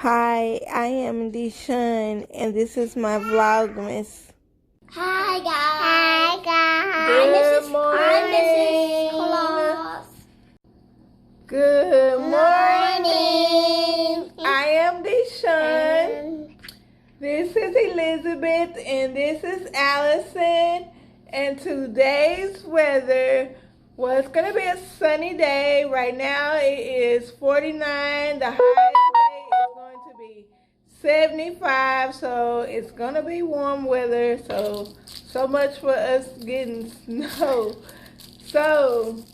Hi, I am Deshawn, and this is my Vlogmas. Hi guys. Hi guys. Good morning. I'm Mrs. Claus. Good morning. Morning. I am Deshawn. This is Elizabeth, and this is Allison. And today's weather was going to be a sunny day. Right now it is 49. The high today is going to be 75. So it's going to be warm weather. So much for us getting snow. So,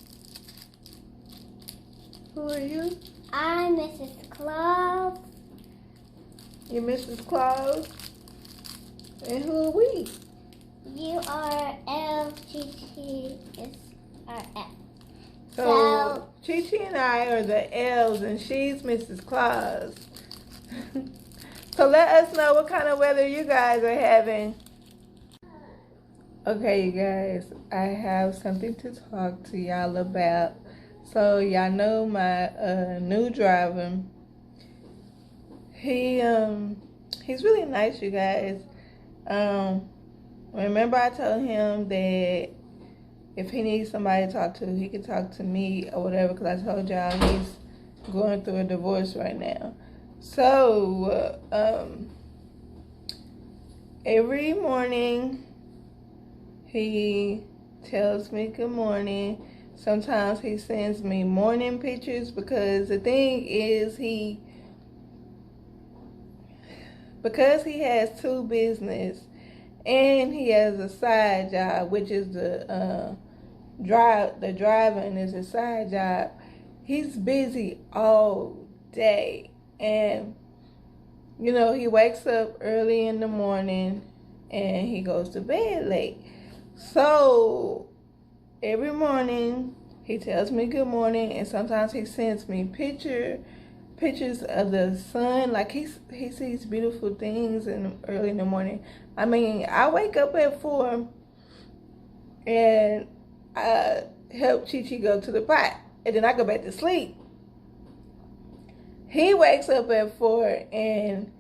who are you? I'm Mrs. Claus. You're Mrs. Claus. And who are we? You are L. Gigi is our F. So Chi-Chi and I are the L's, and she's Mrs. Claus. So let us know what kind of weather you guys are having. Okay, you guys, I have something to talk to y'all about. So y'all know my new driver. He's really nice, you guys. Remember I told him that if he needs somebody to talk to, he can talk to me or whatever, because I told y'all he's going through a divorce right now. So, every morning he tells me good morning. Sometimes he sends me morning pictures, because the thing is because he has two business and he has a side job, which is the driving is a side job. He's busy all day, and he wakes up early in the morning and he goes to bed late. So every morning he tells me good morning, and sometimes he sends me pictures of the sun. Like he sees beautiful things early in the morning. I mean, I wake up at 4 and I help Chi-Chi go to the pot, and then I go back to sleep. He wakes up at 4 and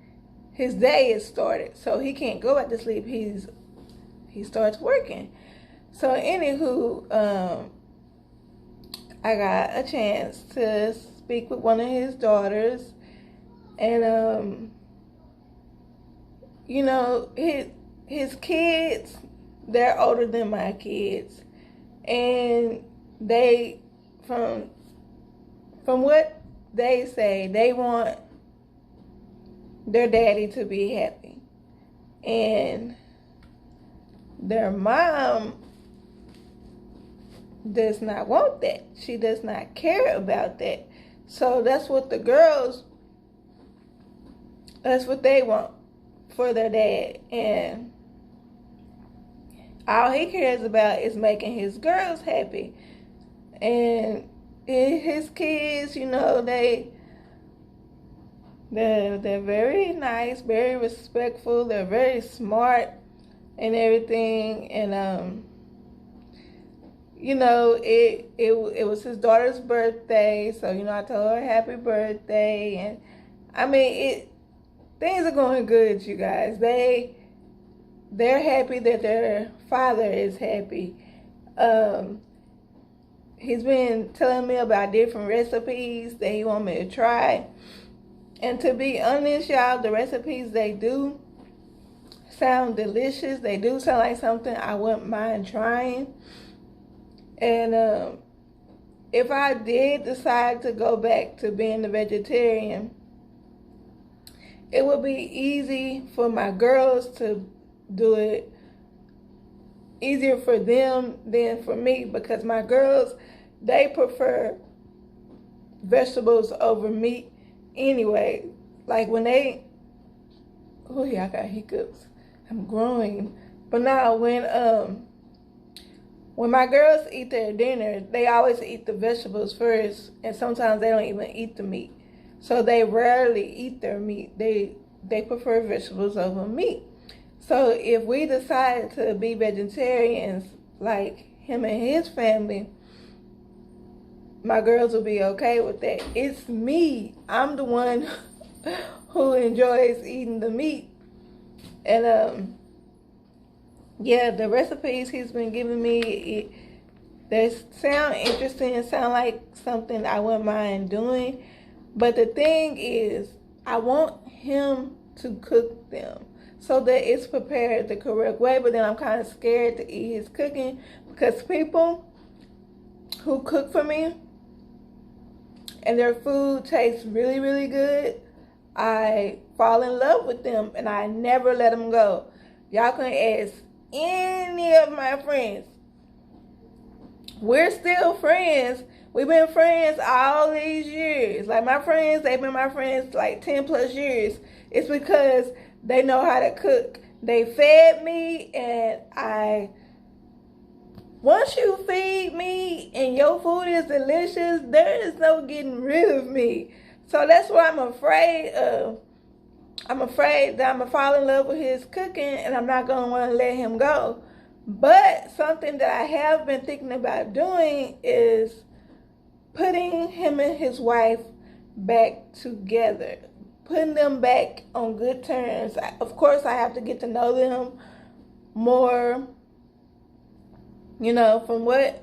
his day is started, so he can't go back to sleep. He starts working. So anywho, I got a chance to speak with one of his daughters, and his kids, they're older than my kids, and they from what they say, they want their daddy to be happy, and their mom does not want that. She does not care about that. So that's what the girls, that's what they want for their dad. And all he cares about is making his girls happy. And his kids, they're very nice, very respectful. They're very smart and everything. And it was his daughter's birthday, so I told her happy birthday. And I mean, things are going good, you guys. They're happy that their father is happy. He's been telling me about different recipes that he wants me to try, and to be honest, y'all, the recipes they do sound delicious. They do sound like something I wouldn't mind trying. And if I did decide to go back to being a vegetarian, it would be easy for my girls to do it, easier for them than for me, because my girls, they prefer vegetables over meat anyway. Like when I got hiccups. I'm growing. But now when my girls eat their dinner, they always eat the vegetables first, and sometimes they don't even eat the meat. So they rarely eat their meat. They prefer vegetables over meat. So if we decided to be vegetarians, like him and his family, my girls will be okay with that. It's me. I'm the one who enjoys eating the meat. And yeah, the recipes he's been giving me, they sound interesting, sound like something I wouldn't mind doing. But the thing is, I want him to cook them so that it's prepared the correct way. But then I'm kind of scared to eat his cooking, because people who cook for me and their food tastes really, really good, I fall in love with them and I never let them go. Y'all can ask any of my friends. We're still friends. We've been friends all these years. Like, my friends, they've been my friends like 10 plus years. It's because they know how to cook. They fed me, and once you feed me and your food is delicious, there is no getting rid of me. So that's what I'm afraid of. I'm afraid that I'm going to fall in love with his cooking and I'm not going to want to let him go. But something that I have been thinking about doing is putting him and his wife back together. Putting them back on good terms. Of course, I have to get to know them more. You know, from what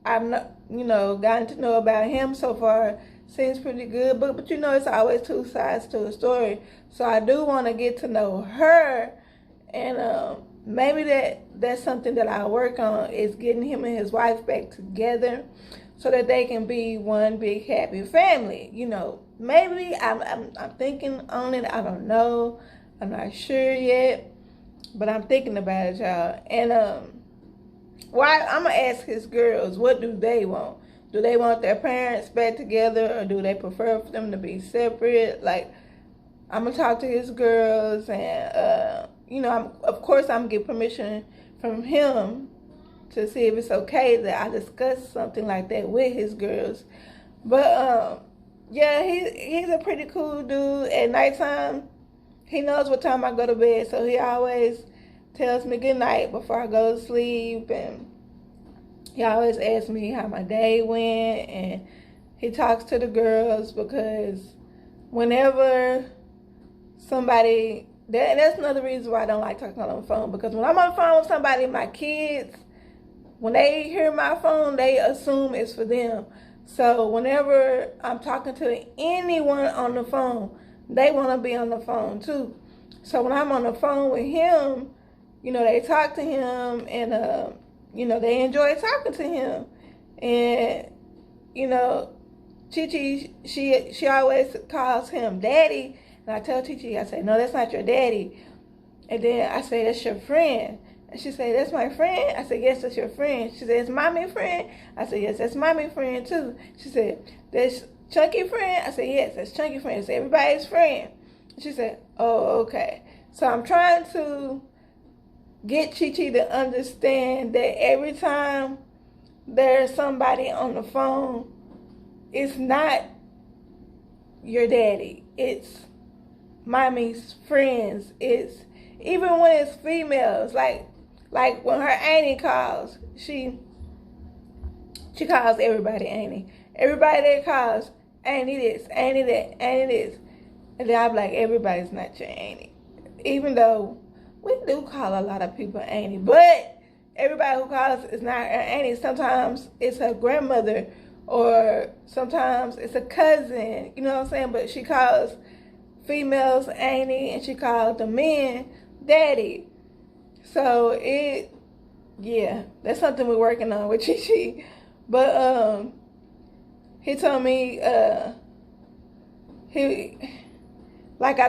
I've gotten to know about him so far, seems pretty good. But you know, it's always two sides to a story. So I do want to get to know her, and maybe that's something that I work on, is getting him and his wife back together so that they can be one big happy family. You know, maybe I'm thinking on it. I don't know. I'm not sure yet, but I'm thinking about it, y'all. And I'm gonna ask his girls, what do they want? Do they want their parents back together, or do they prefer for them to be separate? Like, I'm gonna talk to his girls, and of course I'm gonna get permission from him to see if it's okay that I discuss something like that with his girls. But yeah, he's a pretty cool dude. At nighttime, he knows what time I go to bed, so he always tells me good night before I go to sleep, and he always asks me how my day went, and he talks to the girls, because whenever somebody, that's another reason why I don't like talking on the phone, because when I'm on the phone with somebody, my kids, when they hear my phone, they assume it's for them. So whenever I'm talking to anyone on the phone, they want to be on the phone too. So when I'm on the phone with him, they talk to him, and they enjoy talking to him. And Chi, she always calls him daddy, and I tell Chi, I say, no, that's not your daddy. And then I say, that's your friend. And she say, that's my friend? I said, yes, that's your friend. She said, it's mommy friend? I said, yes, that's mommy friend too. She said, that's Chunky friend? I said, yes, that's Chunky friend. It's everybody's friend. She said, oh, okay. So I'm trying to get Chi to understand that every time there's somebody on the phone, it's not your daddy. It's mommy's friends. It's even when it's females, like when her auntie calls, she calls everybody auntie. Everybody that calls auntie this, auntie that, auntie this, and then I'm like, everybody's not your auntie, even though we do call a lot of people auntie, but everybody who calls is not her auntie. Sometimes it's her grandmother, or sometimes it's a cousin, you know what I'm saying? But she calls females auntie, and she calls the men daddy. So that's something we're working on with Chi. But he told me I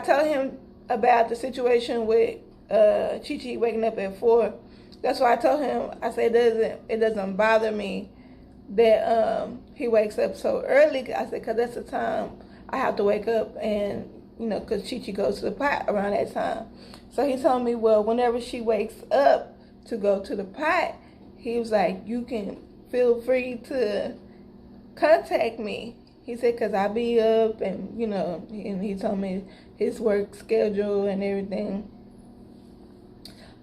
told him about the situation with Chi waking up at 4. That's why I told him, I said it doesn't bother me that he wakes up so early. I said, because that's the time I have to wake up, and because Chi goes to the pot around that time. So he told me, well, whenever she wakes up to go to the pot, he was like, you can feel free to contact me. He said, because I be up, and and he told me his work schedule and everything.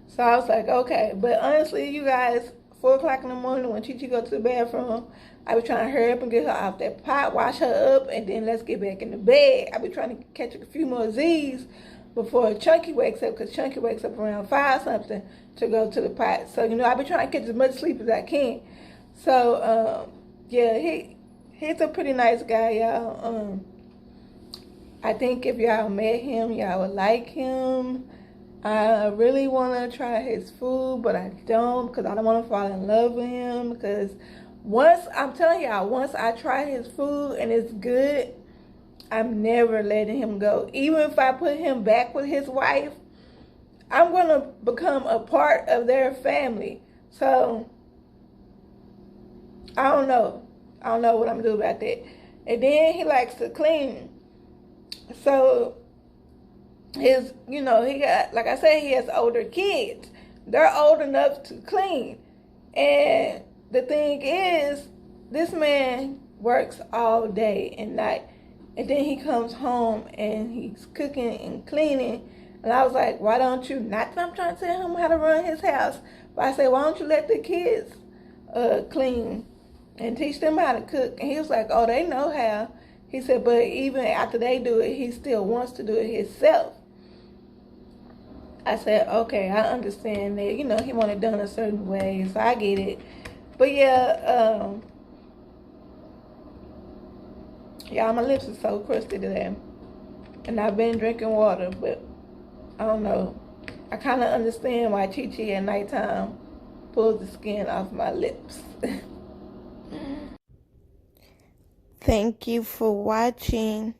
So I was like, okay. But honestly, you guys, 4 o'clock in the morning when Chi go to the bathroom, I be trying to hurry up and get her off that pot, wash her up, and then let's get back in the bed. I be trying to catch a few more Z's before Chunky wakes up, because Chunky wakes up around 5 something to go to the pot. So, you know, I be trying to catch as much sleep as I can. So, yeah, he's a pretty nice guy, y'all. I think if y'all met him, y'all would like him. I really want to try his food, but I don't, because I don't want to fall in love with him. Because I'm telling y'all, once I try his food and it's good, I'm never letting him go. Even if I put him back with his wife, I'm going to become a part of their family. So, I don't know. I don't know what I'm going to do about that. And then he likes to clean. So, he got, like I said, he has older kids. They're old enough to clean. And the thing is, this man works all day and night. And then he comes home and he's cooking and cleaning. And I was like, why don't you, not that I'm trying to tell him how to run his house, but I said, why don't you let the kids clean and teach them how to cook? And he was like, oh, they know how. He said, but even after they do it, he still wants to do it himself. I said, okay, I understand that. You know, he wanted it done a certain way, so I get it. But yeah, y'all, my lips are so crusty today. And I've been drinking water, but I don't know. I kind of understand why Chi-Chi at nighttime pulls the skin off my lips. Thank you for watching.